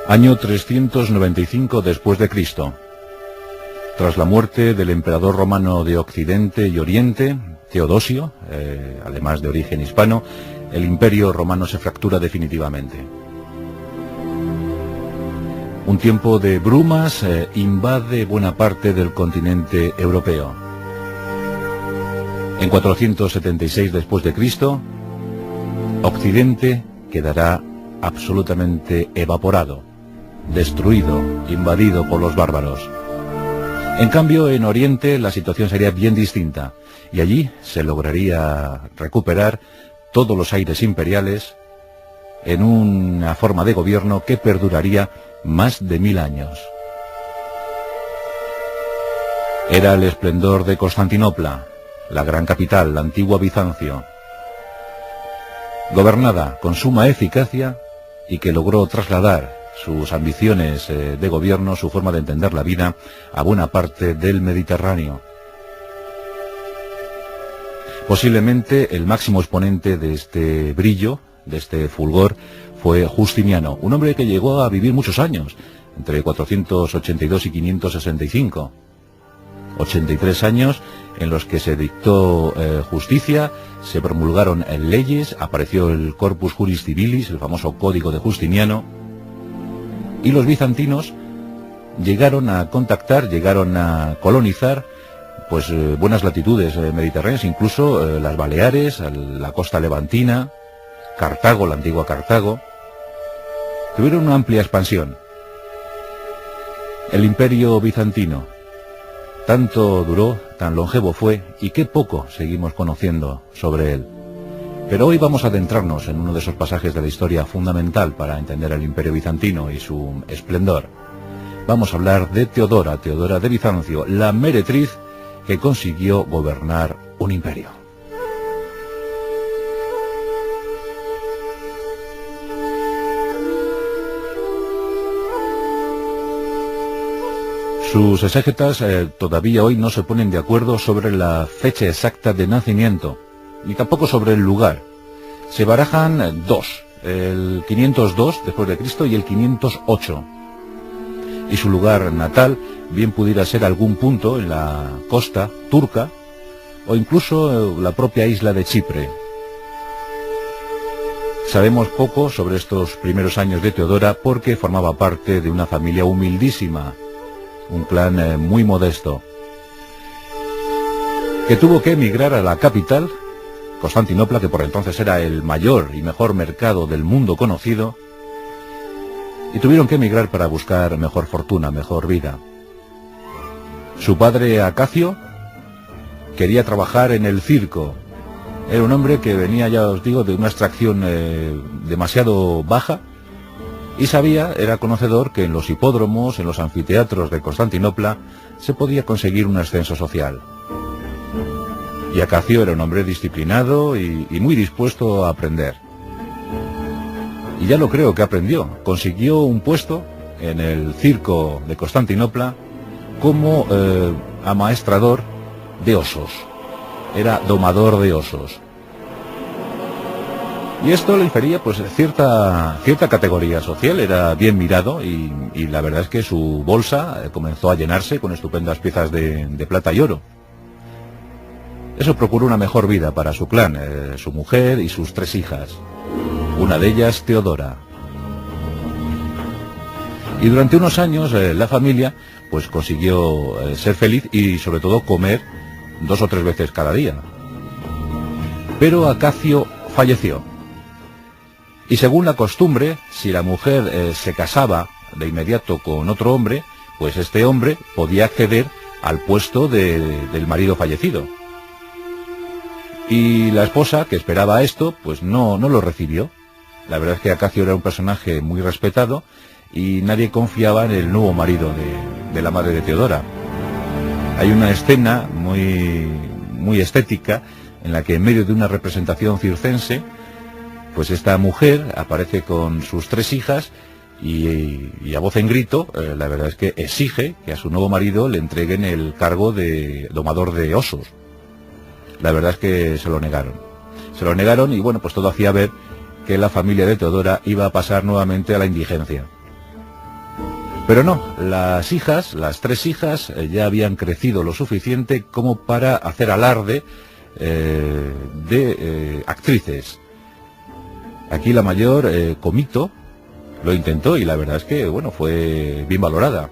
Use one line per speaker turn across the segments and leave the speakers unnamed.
Año 395 después de Cristo. Tras la muerte del emperador romano de Occidente y Oriente, Teodosio, además de origen hispano, el imperio romano se fractura definitivamente. Un tiempo de brumas invade buena parte del continente europeo. En 476 después de Cristo, Occidente quedará absolutamente evaporado, destruido, invadido por los bárbaros. En cambio, en Oriente la situación sería bien distinta, y allí se lograría recuperar todos los aires imperiales en una forma de gobierno que perduraría más de 1000 años. Era el esplendor de Constantinopla, la gran capital, la antigua Bizancio, gobernada con suma eficacia y que logró trasladar sus ambiciones de gobierno, su forma de entender la vida, a buena parte del Mediterráneo. Posiblemente el máximo exponente de este brillo, de este fulgor, fue Justiniano, un hombre que llegó a vivir muchos años, entre 482 y 565. 83 años en los que se dictó justicia, se promulgaron leyes, apareció el Corpus Juris Civilis, el famoso Código de Justiniano, y los bizantinos llegaron a contactar, llegaron a colonizar pues buenas latitudes mediterráneas, incluso las Baleares, la costa levantina, Cartago, la antigua Cartago. Tuvieron una amplia expansión. El imperio bizantino tanto duró, tan longevo fue, y qué poco seguimos conociendo sobre él. Pero hoy vamos a adentrarnos en uno de esos pasajes de la historia fundamental para entender el imperio bizantino y su esplendor. Vamos a hablar de Teodora, Teodora de Bizancio, la meretriz que consiguió gobernar un imperio. Sus exégetas todavía hoy no se ponen de acuerdo sobre la fecha exacta de nacimiento, ni tampoco sobre el lugar. Se barajan dos, el 502 después de Cristo y el 508. Y su lugar natal bien pudiera ser algún punto en la costa turca o incluso la propia isla de Chipre. Sabemos poco sobre estos primeros años de Teodora porque formaba parte de una familia humildísima, un clan muy modesto, que tuvo que emigrar a la capital, Constantinopla, que por entonces era el mayor y mejor mercado del mundo conocido, y tuvieron que emigrar para buscar mejor fortuna, mejor vida. Su padre, Acacio, quería trabajar en el circo. Era un hombre que venía, ya os digo, de una extracción demasiado baja, y sabía, era conocedor, que en los hipódromos, en los anfiteatros de Constantinopla, se podía conseguir un ascenso social. Y Acacio era un hombre disciplinado y muy dispuesto a aprender. Y ya lo creo que aprendió. Consiguió un puesto en el circo de Constantinopla como amaestrador de osos. Era domador de osos. Y esto le infería pues cierta categoría social, era bien mirado y la verdad es que su bolsa comenzó a llenarse con estupendas piezas de plata y oro. Eso procuró una mejor vida para su clan, su mujer y sus 3 hijas. Una de ellas, Teodora. Y durante unos años la familia pues consiguió ser feliz y sobre todo comer 2 o 3 veces cada día. Pero Acacio falleció. Y según la costumbre, si la mujer se casaba de inmediato con otro hombre, pues este hombre podía acceder al puesto del marido fallecido. Y la esposa, que esperaba esto, pues no lo recibió. La verdad es que Acacio era un personaje muy respetado y nadie confiaba en el nuevo marido de la madre de Teodora. Hay una escena muy estética en la que en medio de una representación circense, pues esta mujer aparece con sus 3 hijas y a voz en grito, la verdad es que exige que a su nuevo marido le entreguen el cargo de domador de osos. La verdad es que se lo negaron. Se lo negaron y bueno, pues todo hacía ver que la familia de Teodora iba a pasar nuevamente a la indigencia. Pero no, las hijas, las tres hijas, ya habían crecido lo suficiente como para hacer alarde de actrices. Aquí la mayor, Comito, lo intentó y la verdad es que, bueno, fue bien valorada.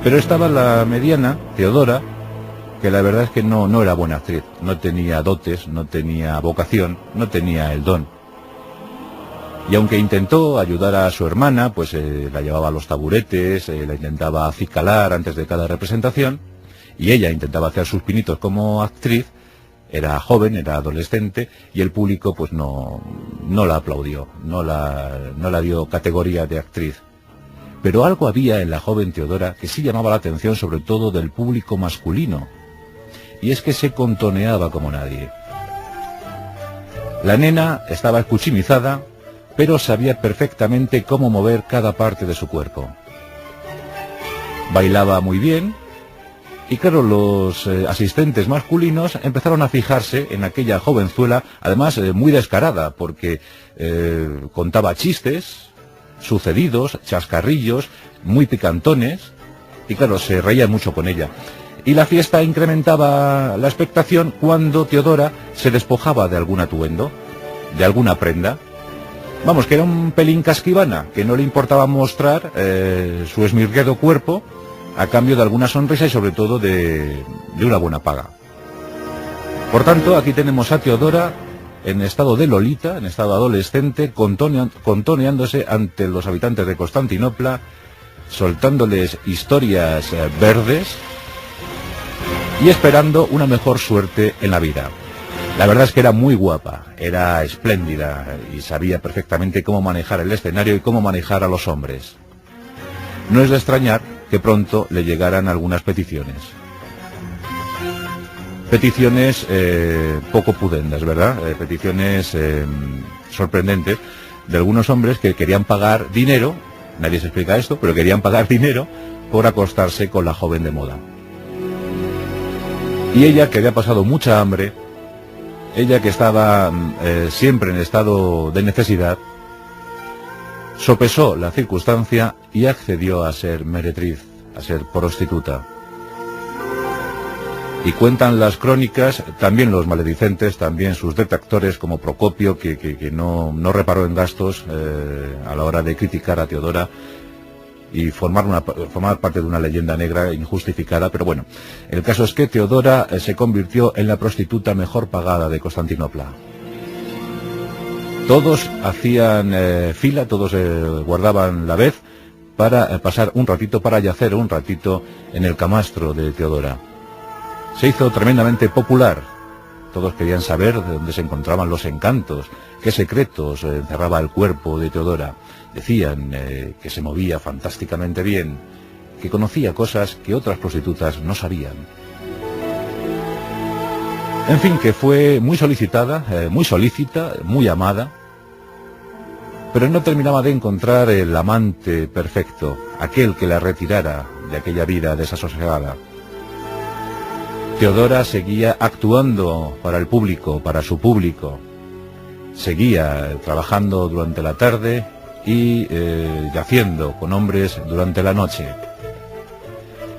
Pero estaba la mediana, Teodora, que la verdad es que no era buena actriz. No tenía dotes, no tenía vocación, no tenía el don. Y aunque intentó ayudar a su hermana, pues la llevaba a los taburetes, la intentaba acicalar antes de cada representación, y ella intentaba hacer sus pinitos como actriz, era joven, era adolescente, y el público pues no la aplaudió, no la dio categoría de actriz. Pero algo había en la joven Teodora que sí llamaba la atención, sobre todo del público masculino, y es que se contoneaba como nadie. La nena estaba escuchimizada, pero sabía perfectamente cómo mover cada parte de su cuerpo. Bailaba muy bien, y claro, los asistentes masculinos empezaron a fijarse en aquella jovenzuela, además muy descarada, porque contaba chistes, sucedidos, chascarrillos, muy picantones, y claro, se reían mucho con ella. Y la fiesta incrementaba la expectación cuando Teodora se despojaba de algún atuendo, de alguna prenda. Vamos, que era un pelín casquivana, que no le importaba mostrar su esmirguedo cuerpo a cambio de alguna sonrisa y sobre todo de una buena paga. Por tanto, aquí tenemos a Teodora en estado de Lolita, en estado adolescente, contoneándose ante los habitantes de Constantinopla, soltándoles historias verdes y esperando una mejor suerte en la vida. La verdad es que era muy guapa, era espléndida y sabía perfectamente cómo manejar el escenario y cómo manejar a los hombres. No es de extrañar que pronto le llegaran algunas peticiones. Peticiones poco pudendas, ¿verdad? Peticiones sorprendentes de algunos hombres que querían pagar dinero, nadie se explica esto, pero querían pagar dinero por acostarse con la joven de moda. Y ella, que había pasado mucha hambre, ella que estaba siempre en estado de necesidad, sopesó la circunstancia y accedió a ser meretriz, a ser prostituta. Y cuentan las crónicas, también los maledicentes, también sus detractores como Procopio, que no reparó en gastos a la hora de criticar a Teodora y formar parte de una leyenda negra injustificada, pero bueno, el caso es que Teodora se convirtió en la prostituta mejor pagada de Constantinopla. Todos hacían fila, todos guardaban la vez para pasar un ratito, para yacer un ratito en el camastro de Teodora. Se hizo tremendamente popular. Todos querían saber de dónde se encontraban los encantos, qué secretos encerraba el cuerpo de Teodora. Decían que se movía fantásticamente bien, que conocía cosas que otras prostitutas no sabían. En fin, que fue muy solicitada, muy solícita, muy amada, pero no terminaba de encontrar el amante perfecto, aquel que la retirara de aquella vida desasosegada. Teodora seguía actuando para el público, para su público. Seguía trabajando durante la tarde y yaciendo con hombres durante la noche.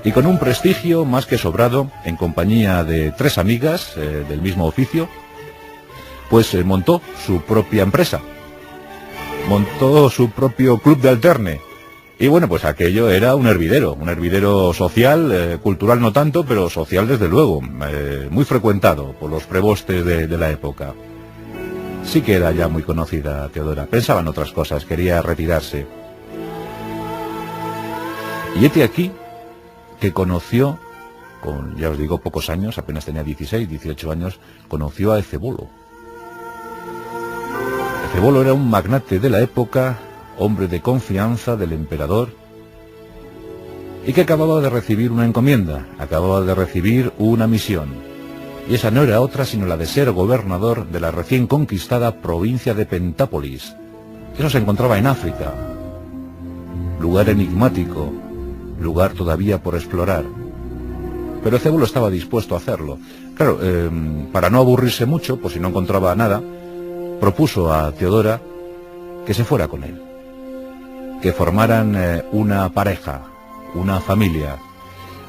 Y con un prestigio más que sobrado, en compañía de 3 amigas del mismo oficio, pues montó su propia empresa. Montó su propio club de alterne. Y bueno, pues aquello era un hervidero social, cultural no tanto, pero social desde luego, muy frecuentado por los prebostes de la época. Sí que era ya muy conocida Teodora, pensaba en otras cosas, quería retirarse. Y hete aquí que conoció, con, ya os digo, pocos años, apenas tenía 16, 18 años, conoció a Ecebolo. Ecebolo era un magnate de la época, hombre de confianza del emperador, y que acababa de recibir una encomienda, acababa de recibir una misión, y esa no era otra sino la de ser gobernador de la recién conquistada provincia de Pentápolis. Eso se encontraba en África, lugar enigmático, lugar todavía por explorar, pero Ecebolo estaba dispuesto a hacerlo. Claro, para no aburrirse mucho, por si no encontraba nada, propuso a Teodora que se fuera con él. que formaran una pareja, una familia,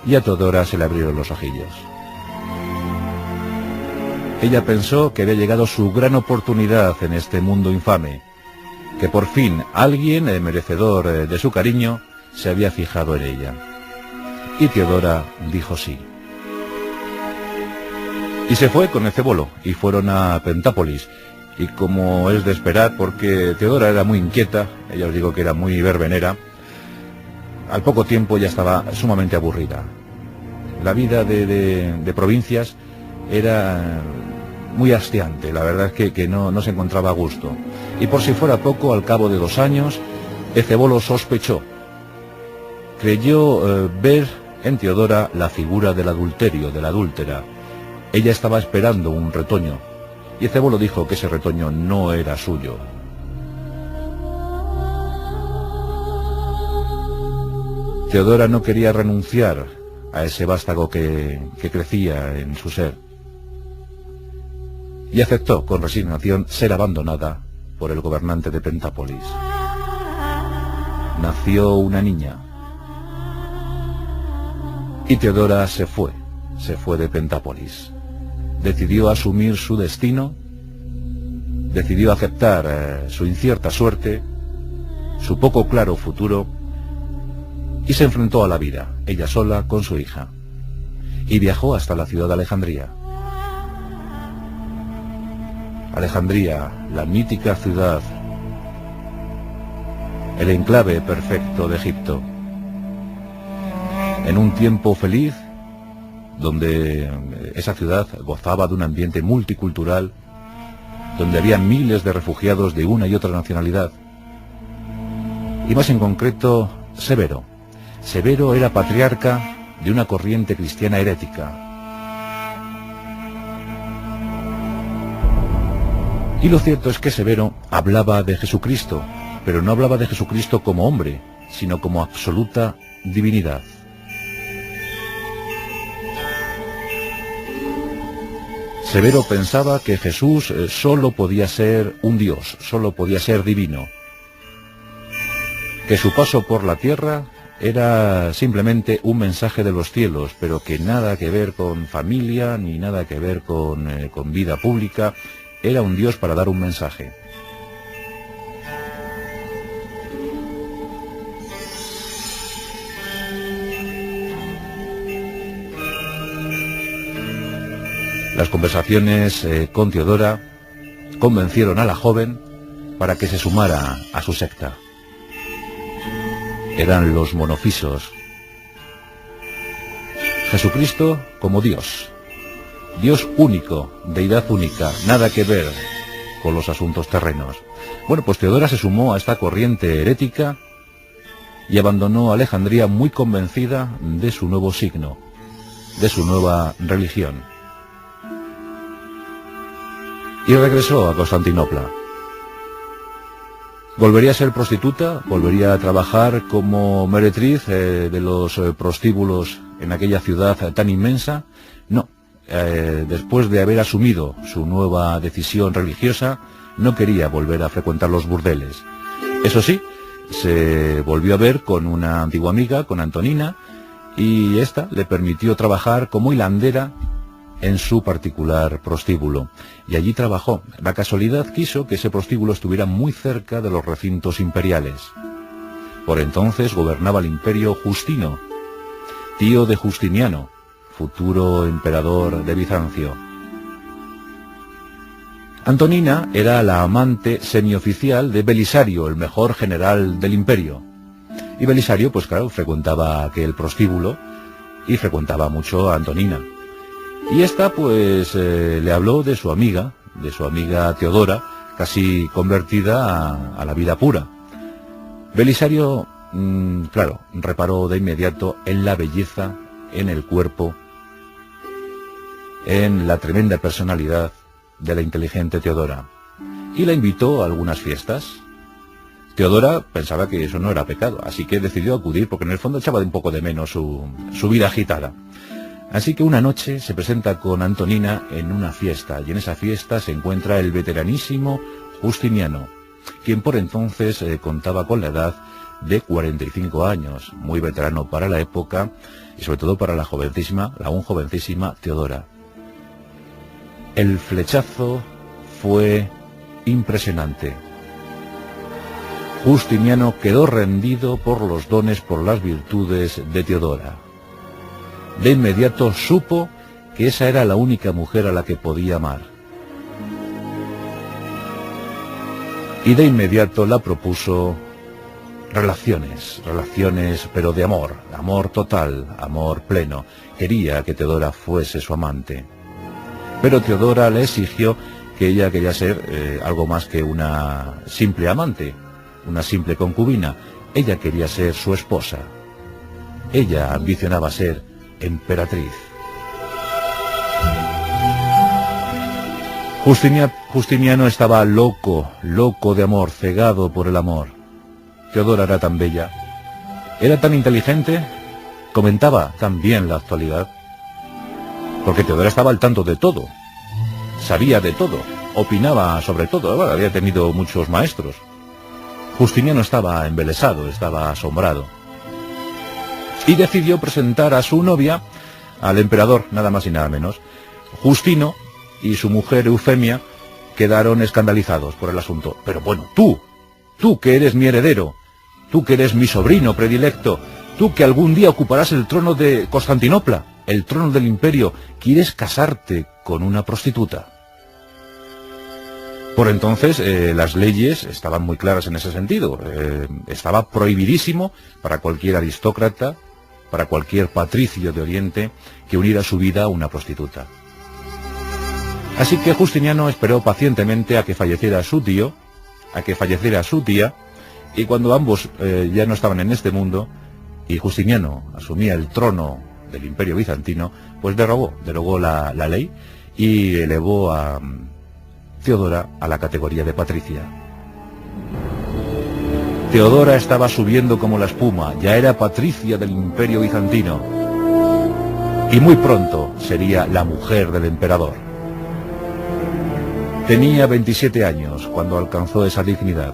y a Teodora se le abrieron los ojillos. Ella pensó que había llegado su gran oportunidad en este mundo infame, que por fin alguien merecedor de su cariño se había fijado en ella. Y Teodora dijo sí. Y se fue con Ecebolo, y fueron a Pentápolis. Y como es de esperar, porque Teodora era muy inquieta, ella os digo que era muy verbenera, al poco tiempo ya estaba sumamente aburrida. La vida de provincias era muy hastiante, la verdad es que no se encontraba a gusto. Y por si fuera poco, al cabo de 2 años, Ecebolo sospechó. Creyó ver en Teodora la figura del adulterio, de la adúltera. Ella estaba esperando un retoño, y Ecebolo dijo que ese retoño no era suyo. Teodora no quería renunciar a ese vástago que crecía en su ser, y aceptó con resignación ser abandonada por el gobernante de Pentápolis. Nació una niña, y Teodora se fue de Pentápolis. Decidió asumir su destino, decidió aceptar su incierta suerte, su poco claro futuro, y se enfrentó a la vida, ella sola con su hija, y viajó hasta la ciudad de Alejandría. Alejandría, la mítica ciudad, el enclave perfecto de Egipto, en un tiempo feliz, donde esa ciudad gozaba de un ambiente multicultural, donde había miles de refugiados de una y otra nacionalidad, y más en concreto, Severo. Severo era patriarca de una corriente cristiana herética. Y lo cierto es que Severo hablaba de Jesucristo, pero no hablaba de Jesucristo como hombre, sino como absoluta divinidad. Severo pensaba que Jesús solo podía ser un Dios, solo podía ser divino, que su paso por la tierra era simplemente un mensaje de los cielos, pero que nada que ver con familia, ni nada que ver con vida pública, era un Dios para dar un mensaje. Las conversaciones con Teodora convencieron a la joven para que se sumara a su secta. Eran los monofisos. Jesucristo como Dios. Dios único, deidad única, nada que ver con los asuntos terrenos. Bueno, pues Teodora se sumó a esta corriente herética y abandonó Alejandría muy convencida de su nuevo signo, de su nueva religión. Y regresó a Constantinopla. ¿Volvería a ser prostituta? ¿Volvería a trabajar como meretriz de los prostíbulos en aquella ciudad tan inmensa? No. Después de haber asumido su nueva decisión religiosa, no quería volver a frecuentar los burdeles. Eso sí, se volvió a ver con una antigua amiga, con Antonina, y esta le permitió trabajar como hilandera en su particular prostíbulo, y allí trabajó. La casualidad quiso que ese prostíbulo estuviera muy cerca de los recintos imperiales. Por entonces gobernaba el imperio Justino, tío de Justiniano, futuro emperador de Bizancio. Antonina era la amante semioficial de Belisario, el mejor general del imperio. Y Belisario, pues claro, frecuentaba aquel prostíbulo y frecuentaba mucho a Antonina. Y esta pues le habló de su amiga Teodora, casi convertida a la vida pura. Belisario, claro, reparó de inmediato en la belleza, en el cuerpo, en la tremenda personalidad de la inteligente Teodora, y la invitó a algunas fiestas. Teodora pensaba que eso no era pecado, así que decidió acudir, porque en el fondo echaba de un poco de menos su vida agitada. Así que una noche se presenta con Antonina en una fiesta, y en esa fiesta se encuentra el veteranísimo Justiniano, quien por entonces contaba con la edad de 25 años. de 45 años, muy veterano para la época y sobre todo para la aún jovencísima Teodora. El flechazo fue impresionante. Justiniano quedó rendido por los dones, por las virtudes de Teodora. De inmediato supo que esa era la única mujer a la que podía amar. Y de inmediato la propuso relaciones, pero de amor, amor total, amor pleno. Quería que Teodora fuese su amante. Pero Teodora le exigió que ella quería ser algo más que una simple amante, una simple concubina. Ella quería ser su esposa. Ella ambicionaba ser emperatriz. Justiniano estaba loco de amor, cegado por el amor. Teodora era tan bella, era tan inteligente, comentaba tan bien la actualidad, porque Teodora estaba al tanto de todo, sabía de todo, opinaba sobre todo, había tenido muchos maestros. Justiniano estaba embelesado, estaba asombrado, y decidió presentar a su novia al emperador, nada más y nada menos. Justino y su mujer Eufemia quedaron escandalizados por el asunto. Pero bueno, tú que eres mi heredero, tú que eres mi sobrino predilecto, tú que algún día ocuparás el trono de Constantinopla, el trono del imperio, ¿quieres casarte con una prostituta? Por entonces las leyes estaban muy claras en ese sentido. Estaba prohibidísimo para cualquier aristócrata, para cualquier patricio de Oriente, que uniera su vida a una prostituta. Así que Justiniano esperó pacientemente a que falleciera su tío, a que falleciera su tía, y cuando ambos ya no estaban en este mundo, y Justiniano asumía el trono del Imperio Bizantino, pues derogó la ley y elevó a Teodora a la categoría de patricia. Teodora estaba subiendo como la espuma, ya era patricia del Imperio Bizantino, y muy pronto sería la mujer del emperador. Tenía 27 años cuando alcanzó esa dignidad.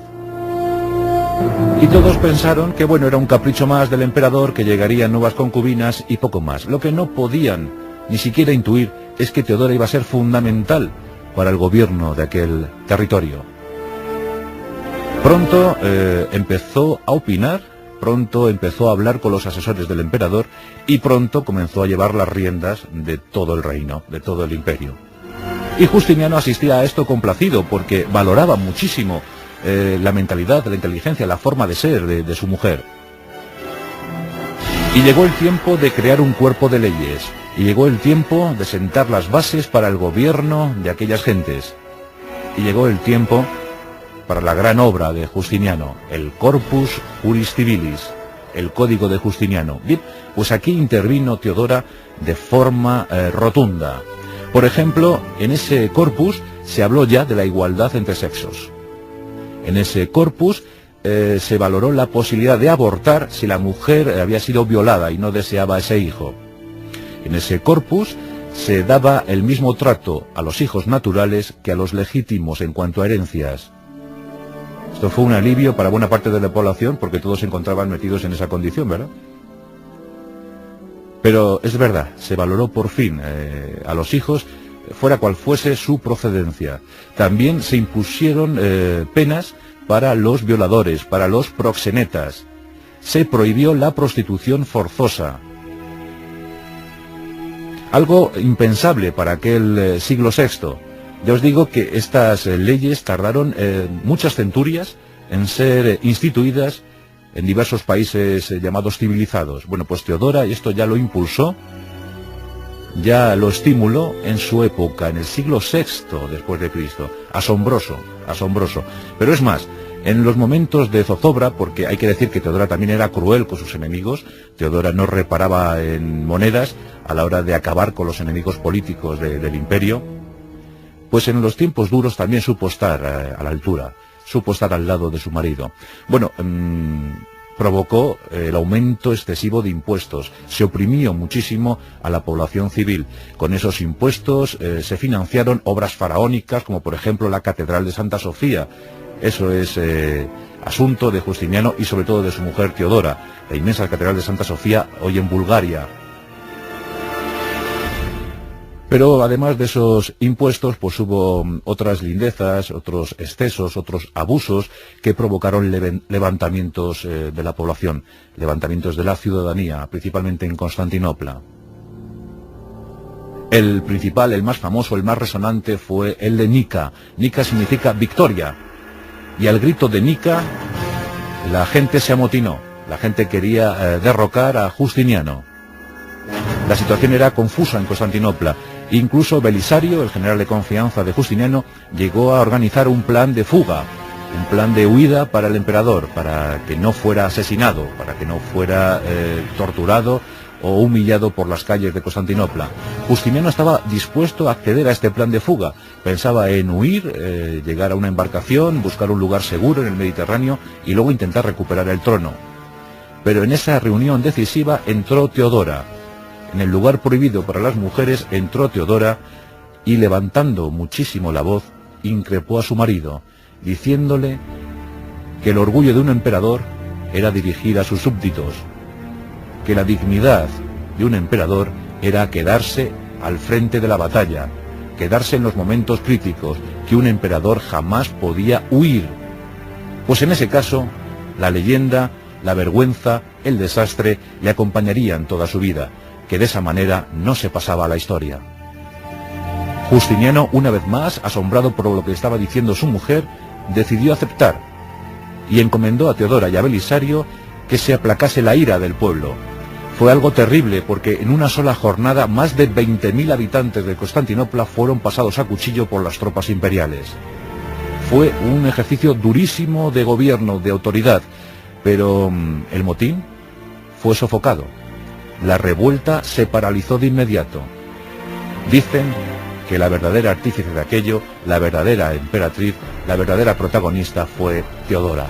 Y todos pensaron que bueno, era un capricho más del emperador, que llegarían nuevas concubinas y poco más. Lo que no podían ni siquiera intuir es que Teodora iba a ser fundamental para el gobierno de aquel territorio. Pronto empezó a opinar, pronto empezó a hablar con los asesores del emperador y pronto comenzó a llevar las riendas de todo el reino, de todo el imperio. Y Justiniano asistía a esto complacido porque valoraba muchísimo la mentalidad, la inteligencia, la forma de ser de su mujer. Y llegó el tiempo de crear un cuerpo de leyes, y llegó el tiempo de sentar las bases para el gobierno de aquellas gentes. Y llegó el tiempo para la gran obra de Justiniano, el Corpus Juris Civilis, el Código de Justiniano. Bien, pues aquí intervino Teodora de forma rotunda. Por ejemplo, en ese corpus se habló ya de la igualdad entre sexos. En ese corpus se valoró la posibilidad de abortar si la mujer había sido violada y no deseaba ese hijo. En ese corpus se daba el mismo trato a los hijos naturales que a los legítimos en cuanto a herencias. Esto fue un alivio para buena parte de la población porque todos se encontraban metidos en esa condición, ¿verdad? Pero es verdad, se valoró por fin a los hijos, fuera cual fuese su procedencia. También se impusieron penas para los violadores, para los proxenetas. Se prohibió la prostitución forzosa. Algo impensable para aquel siglo VI. Ya os digo que estas leyes tardaron muchas centurias en ser instituidas en diversos países llamados civilizados. Bueno, pues Teodora esto ya lo impulsó, ya lo estimuló en su época, en el siglo VI después de Cristo. Asombroso, asombroso. Pero es más, en los momentos de zozobra, porque hay que decir que Teodora también era cruel con sus enemigos, Teodora no reparaba en monedas a la hora de acabar con los enemigos políticos del imperio, pues en los tiempos duros también supo estar a la altura, supo estar al lado de su marido. Bueno, provocó el aumento excesivo de impuestos, se oprimió muchísimo a la población civil. Con esos impuestos se financiaron obras faraónicas, como por ejemplo la Catedral de Santa Sofía. Eso es asunto de Justiniano y sobre todo de su mujer Teodora, la inmensa catedral de Santa Sofía, hoy en Bulgaria. Pero además de esos impuestos, pues hubo otras lindezas, otros excesos, otros abusos que provocaron levantamientos de la población, levantamientos de la ciudadanía, principalmente en Constantinopla. El principal, el más famoso, el más resonante fue el de Nika. Nika significa victoria. Y al grito de Nika, la gente se amotinó. La gente quería derrocar a Justiniano. La situación era confusa en Constantinopla. Incluso Belisario, el general de confianza de Justiniano, llegó a organizar un plan de fuga, un plan de huida para el emperador, para que no fuera asesinado, para que no fuera torturado o humillado por las calles de Constantinopla. Justiniano estaba dispuesto a acceder a este plan de fuga. Pensaba en huir, llegar a una embarcación, buscar un lugar seguro en el Mediterráneo y luego intentar recuperar el trono. Pero en esa reunión decisiva entró Teodora. En el lugar prohibido para las mujeres entró Teodora y, levantando muchísimo la voz, increpó a su marido, diciéndole que el orgullo de un emperador era dirigir a sus súbditos, que la dignidad de un emperador era quedarse al frente de la batalla, quedarse en los momentos críticos, que un emperador jamás podía huir. Pues en ese caso, la leyenda, la vergüenza, el desastre le acompañarían toda su vida, que de esa manera no se pasaba a la historia. Justiniano, una vez más, asombrado por lo que estaba diciendo su mujer, decidió aceptar y encomendó a Teodora y a Belisario que se aplacase la ira del pueblo. Fue algo terrible porque en una sola jornada más de 20.000 habitantes de Constantinopla fueron pasados a cuchillo por las tropas imperiales. Fue un ejercicio durísimo de gobierno, de autoridad, pero el motín fue sofocado. La revuelta se paralizó de inmediato. Dicen que la verdadera artífice de aquello, la verdadera emperatriz, la verdadera protagonista fue Teodora.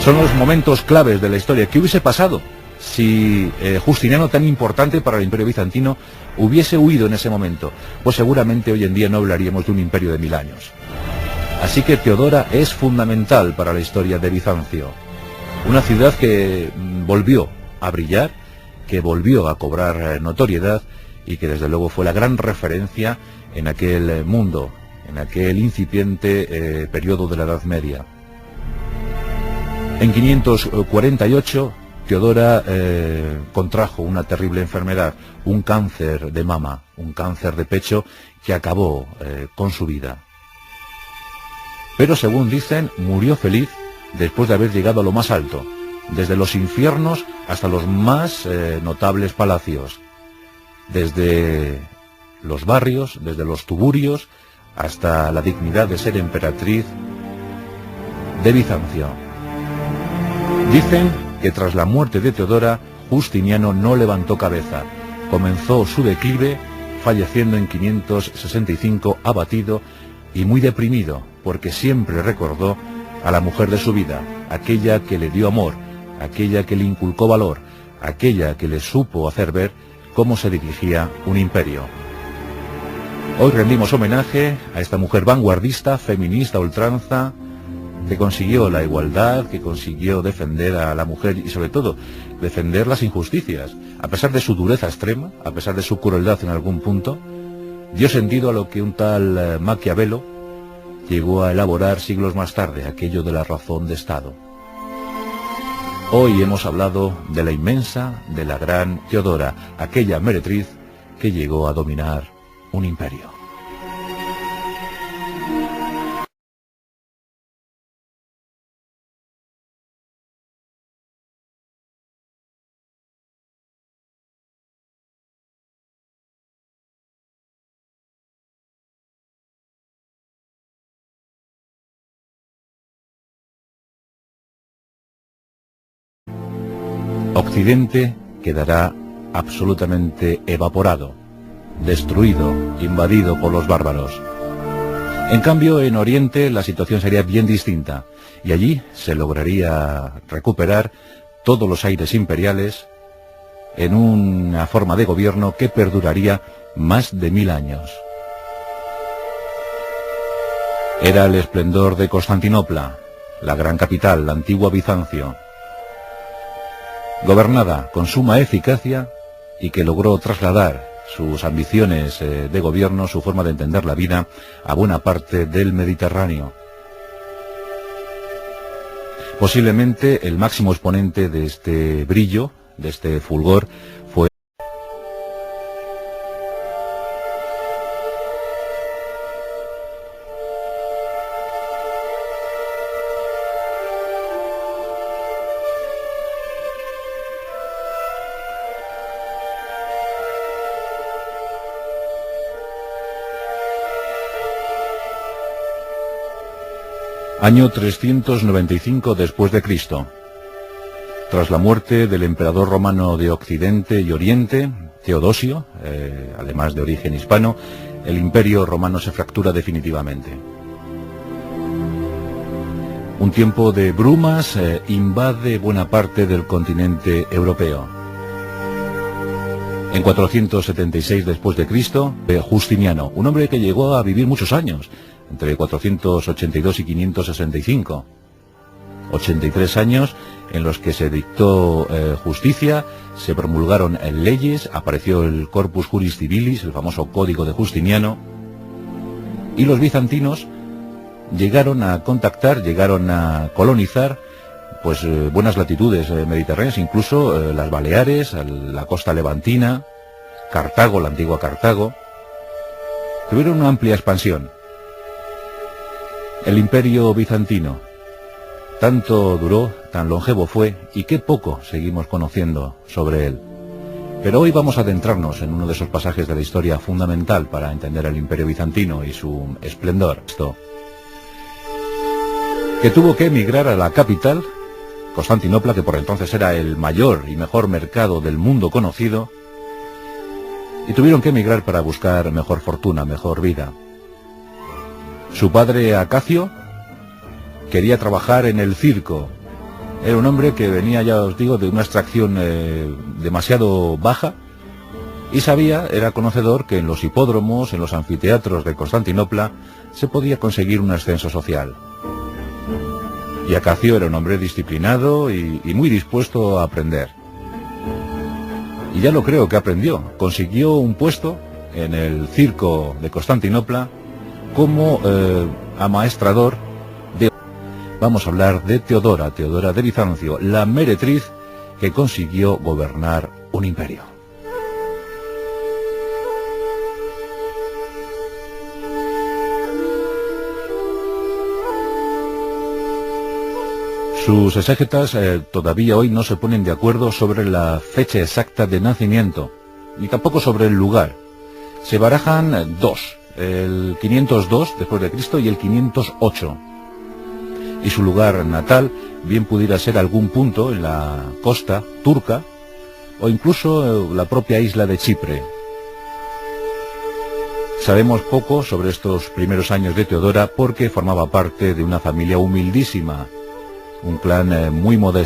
Son los momentos claves de la historia. ¿Qué hubiese pasado si Justiniano, tan importante para el Imperio Bizantino, hubiese huido en ese momento? Pues seguramente hoy en día no hablaríamos de un imperio de 1000 años. Así que Teodora es fundamental para la historia de Bizancio. Una ciudad que volvió a brillar, que volvió a cobrar notoriedad y que desde luego fue la gran referencia en aquel mundo, en aquel incipiente periodo de la Edad Media. En 548, Teodora contrajo una terrible enfermedad, un cáncer de mama, un cáncer de pecho que acabó con su vida. Pero según dicen, murió feliz después de haber llegado a lo más alto, desde los infiernos hasta los más notables palacios, desde los barrios, desde los tuburios, hasta la dignidad de ser emperatriz de Bizancio. Dicen que tras la muerte de Teodora, Justiniano no levantó cabeza, comenzó su declive, falleciendo en 565 abatido y muy deprimido, porque siempre recordó a la mujer de su vida, aquella que le dio amor, aquella que le inculcó valor, aquella que le supo hacer ver cómo se dirigía un imperio. Hoy rendimos homenaje a esta mujer vanguardista, feminista a ultranza, que consiguió la igualdad, que consiguió defender a la mujer y sobre todo defender las injusticias. A pesar de su dureza extrema, a pesar de su crueldad en algún punto, dio sentido a lo que un tal Maquiavelo llegó a elaborar siglos más tarde, aquello de la razón de Estado. Hoy hemos hablado de la inmensa, de la gran Teodora, aquella meretriz que llegó a dominar un imperio. Occidente quedará absolutamente evaporado, destruido, invadido por los bárbaros. En cambio, en Oriente la situación sería bien distinta, y allí se lograría recuperar todos los aires imperiales en una forma de gobierno que perduraría más de 1000 años. Era el esplendor de Constantinopla, la gran capital, la antigua Bizancio, gobernada con suma eficacia y que logró trasladar sus ambiciones de gobierno, su forma de entender la vida, a buena parte del Mediterráneo. Posiblemente el máximo exponente de este brillo, de este fulgor, fue año 395 después de Cristo. Tras la muerte del emperador romano de Occidente y Oriente, Teodosio, además de origen hispano, el imperio romano se fractura definitivamente. Un tiempo de brumas invade buena parte del continente europeo. En 476 después de Cristo, Justiniano, un hombre que llegó a vivir muchos años, entre 482 y 565. 83 años en los que se dictó justicia, se promulgaron leyes, apareció el Corpus Juris Civilis, el famoso Código de Justiniano, y los bizantinos llegaron a contactar, llegaron a colonizar pues buenas latitudes mediterráneas, incluso las Baleares, la costa levantina, Cartago, la antigua Cartago. Tuvieron una amplia expansión. El imperio bizantino, tanto duró, tan longevo fue, y qué poco seguimos conociendo sobre él. Pero hoy vamos a adentrarnos en uno de esos pasajes de la historia fundamental para entender el imperio bizantino y su esplendor. Esto, que tuvo que emigrar a la capital, Constantinopla, que por entonces era el mayor y mejor mercado del mundo conocido, y tuvieron que emigrar para buscar mejor fortuna, mejor vida. Su padre, Acacio, quería trabajar en el circo. Era un hombre que venía, ya os digo, de una extracción demasiado baja y sabía, era conocedor, que en los hipódromos, en los anfiteatros de Constantinopla, se podía conseguir un ascenso social. Y Acacio era un hombre disciplinado y muy dispuesto a aprender. Y ya lo creo que aprendió. Consiguió un puesto en el circo de Constantinopla como amaestrador de... Vamos a hablar de Teodora de Bizancio, la meretriz que consiguió gobernar un imperio. Sus exégetas todavía hoy no se ponen de acuerdo sobre la fecha exacta de nacimiento, ni tampoco sobre el lugar. Se barajan dos, el 502 después de Cristo y el 508. Y su lugar natal bien pudiera ser algún punto en la costa turca o incluso la propia isla de Chipre. Sabemos poco sobre estos primeros años de Teodora porque formaba parte de una familia humildísima, un clan muy modesto.